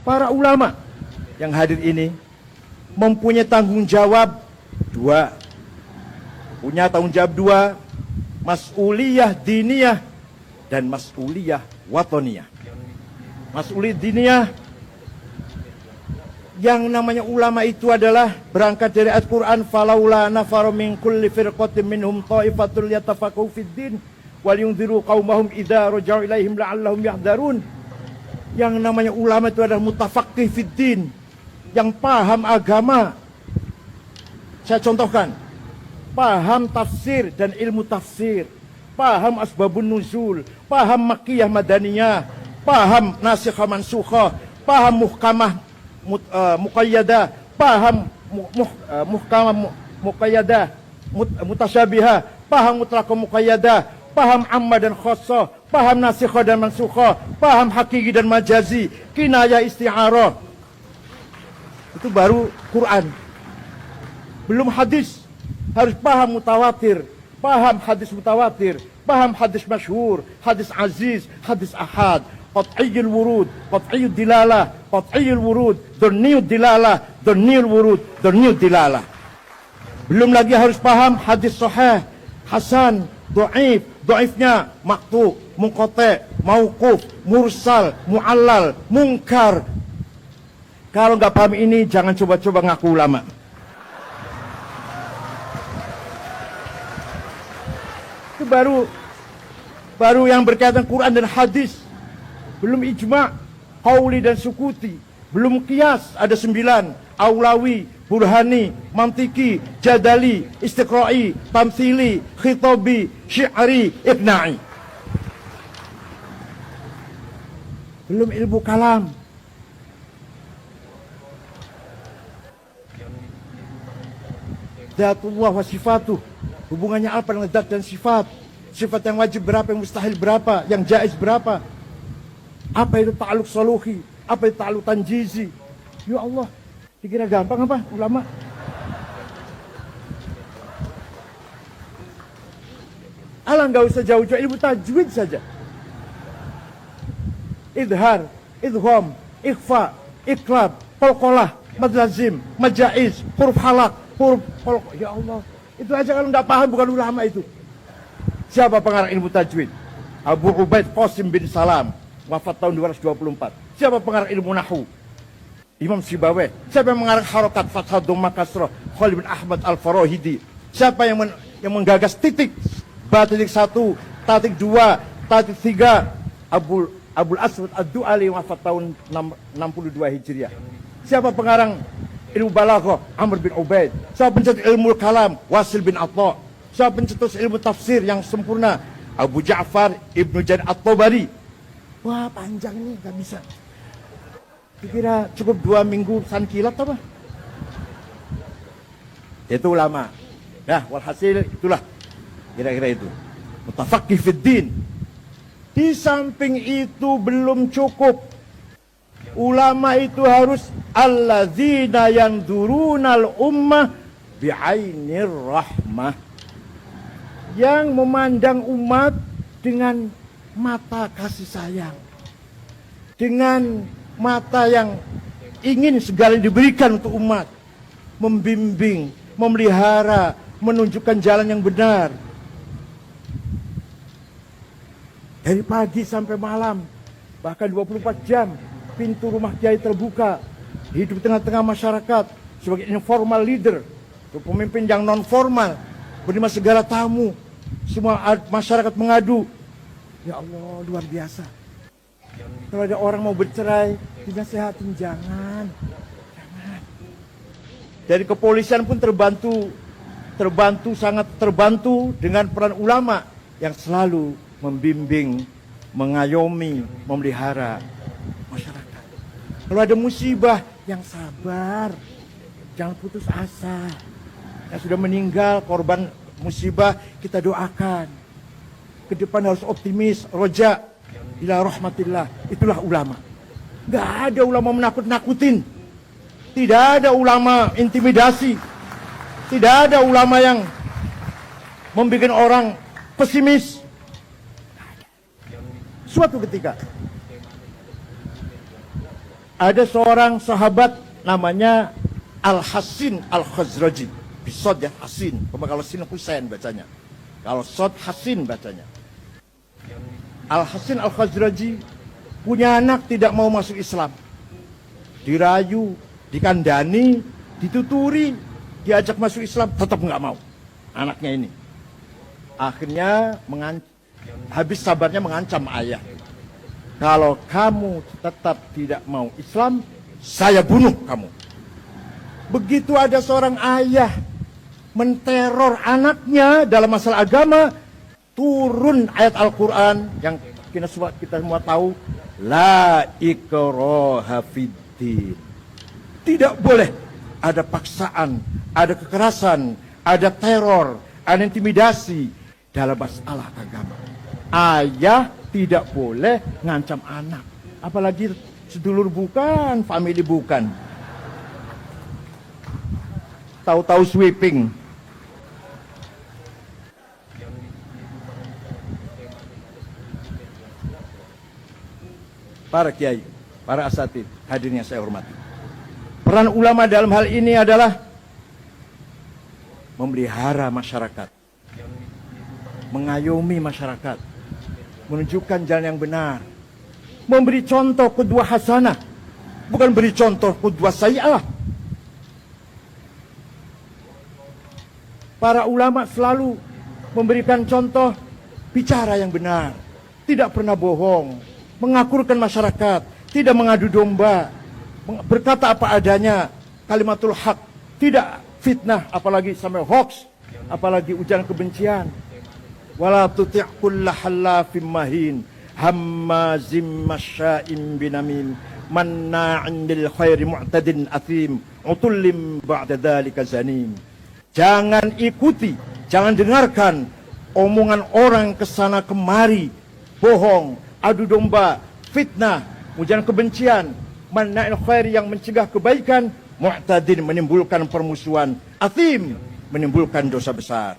Para ulama yang hadir ini mempunyai tanggung jawab dua. Punya tanggung jawab dua, mas'uliyah diniyah dan mas'uliyah watoniyah. Mas'uliyah diniyah, yang namanya ulama itu adalah berangkat dari Al-Quran, falaula nafaru min kulli firqatin minhum ta'ifatul yatafaqahu fid din wal yunziru qaumahum idza raja'u ilaihim la'allahum yahdharun. Yang namanya ulama itu adalah mutafaqih fid din, yang paham agama. Saya contohkan, paham tafsir dan ilmu tafsir, paham asbabun nuzul, paham makkiyah madaniyah, paham nasikhah mansukhah, paham muhkamah muqayyadah, paham muhkamah muqayyadah, mutasyabiha, paham mutlaqah muqayyadah, paham amma dan khassah, paham nasikhah dan mansukhah, paham hakiki dan majazi, kinayah isti'arah. Itu baru Quran. Belum hadis. Harus paham mutawatir, paham hadis mutawatir, paham hadis masyhur, hadis aziz, hadis ahad, qat'iyyul wurud, qat'iyyud dilalah, qat'iyyul wurud, dhanniyud dilalah, dhanniyul wurud, dhanniyud dilalah. Belum lagi harus paham hadis sahih, hasan, dhaif, dhaifnya maqtu, munqati', mauquf, mursal, mu'allal, munkar. Kalau nggak paham ini, jangan coba-coba ngaku ulama. Itu baru yang berkaitan Quran dan hadis. Belum ijma', qauli dan sukuti. Belum qiyas, ada 9. Aulawi, burhani, mantiki, jadali, istiqra'i, tamthili, khitabi, syi'ri, iqna'i. Belum ilmu kalam. Dzatullah wa sifatuh. Hubungannya apa dengan zat dan sifat? Sifat yang wajib berapa, yang mustahil berapa, yang jaiz berapa? Apa itu ta'aluk soluhi? Apa itu ta'aluk tanjizi? Ya Allah, dikira gampang apa ulama? Alah, nggak usah jauh-jauh, ilmu tajwid saja. Idhar, idgham, ikhfa, iqlab, qalqalah, mad lazim, mad jaiz, huruf halak, huruf qalqalah. Ya Allah, itu aja kalau nggak paham bukan ulama itu. Siapa pengarang ilmu tajwid? Abu Ubaid Qasim bin Salam, wafat tahun 224. Siapa pengarang ilmu nahwu? Imam Sibawayh. Siapa yang mengarang harokat fathah dhamma kasrah? Khalid bin Ahmad Al-Farahidi. Siapa yang menggagas titik? Ba titik 1, titik 2, titik 3? Abul Aswad Ad-Du'ali, wafat tahun 62 Hijriah. Siapa pengarang ilmu balaghah? Amr bin Ubaid. Siapa pencetus ilmu kalam? Wasil bin Atta. Siapa pencetus ilmu tafsir yang sempurna? Abu Ja'far Ibnu Jarir At-Tabari. Wah, panjang ini, gak bisa. Kira cukup 2 minggu sankilat apa? Itu ulama. Nah, walhasil itulah kira-kira itu. Mutafaqih fid din. Di samping itu belum cukup. Ulama itu harus alladzina yanzurunal ummah bi'ainir rahmah. Yang memandang umat dengan mata kasih sayang. Dengan mata yang ingin segala diberikan untuk umat. Membimbing, memelihara, menunjukkan jalan yang benar. Dari pagi sampai malam, bahkan 24 jam, pintu rumah kiai terbuka. Hidup tengah-tengah masyarakat sebagai informal leader, pemimpin yang non formal, menerima segala tamu. Semua masyarakat mengadu. Ya Allah, luar biasa. Kalau ada orang mau bercerai, dinasehatin, jangan. Dari kepolisian pun sangat terbantu dengan peran ulama yang selalu membimbing, mengayomi, memelihara masyarakat. Kalau ada musibah, yang sabar, jangan putus asa. Yang sudah meninggal, korban musibah, kita doakan. Ke depan harus optimis, roja ila rahmatillah. Itulah ulama. Gak ada ulama menakut-nakutin. Tidak ada ulama intimidasi. Tidak ada ulama yang membuat orang pesimis. Suatu ketika Ada seorang sahabat namanya Al-Hasin Al-Khazraji. Bisod ya, Hasin. Kalau Sin Husain bacanya. Kalau Sod Hasin bacanya. Al-Hasin Al-Khazraji punya anak tidak mau masuk Islam. Dirayu, dikandani, dituturi, diajak masuk Islam, tetap nggak mau. Anaknya ini. Akhirnya habis sabarnya mengancam ayah. Kalau kamu tetap tidak mau Islam, saya bunuh kamu. Begitu ada seorang ayah menteror anaknya dalam masalah agama, turun ayat Al-Quran yang kita semua tahu, la ikraha fiddin. Tidak boleh ada paksaan, ada kekerasan, ada teror, ada intimidasi dalam masalah agama. Ayah tidak boleh ngancam anak, apalagi sedulur bukan, family bukan. Tahu-tahu sweeping. Para kiai, para asatidz, hadirin yang saya hormati. Peran ulama dalam hal ini adalah memelihara masyarakat, mengayomi masyarakat, menunjukkan jalan yang benar, memberi contoh qudwah hasanah, bukan beri contoh qudwah sayyi'ah. Para ulama selalu memberikan contoh bicara yang benar, tidak pernah bohong, mengakurkan masyarakat, tidak mengadu domba, berkata apa adanya, kalimatul haq, tidak fitnah, apalagi sampai hoax, apalagi ujaran kebencian. Wala tuti' kulla hallafim mahin, hammazim masya'im binamim, manna'in lil khairi mu'tadin athim, utullim ba'da dzalika zanim. Jangan ikuti, jangan dengarkan omongan orang kesana kemari, bohong, adu domba, fitnah, ujaran kebencian, manna'il khair yang mencegah kebaikan, mu'tadin menimbulkan permusuhan, athim menimbulkan dosa besar.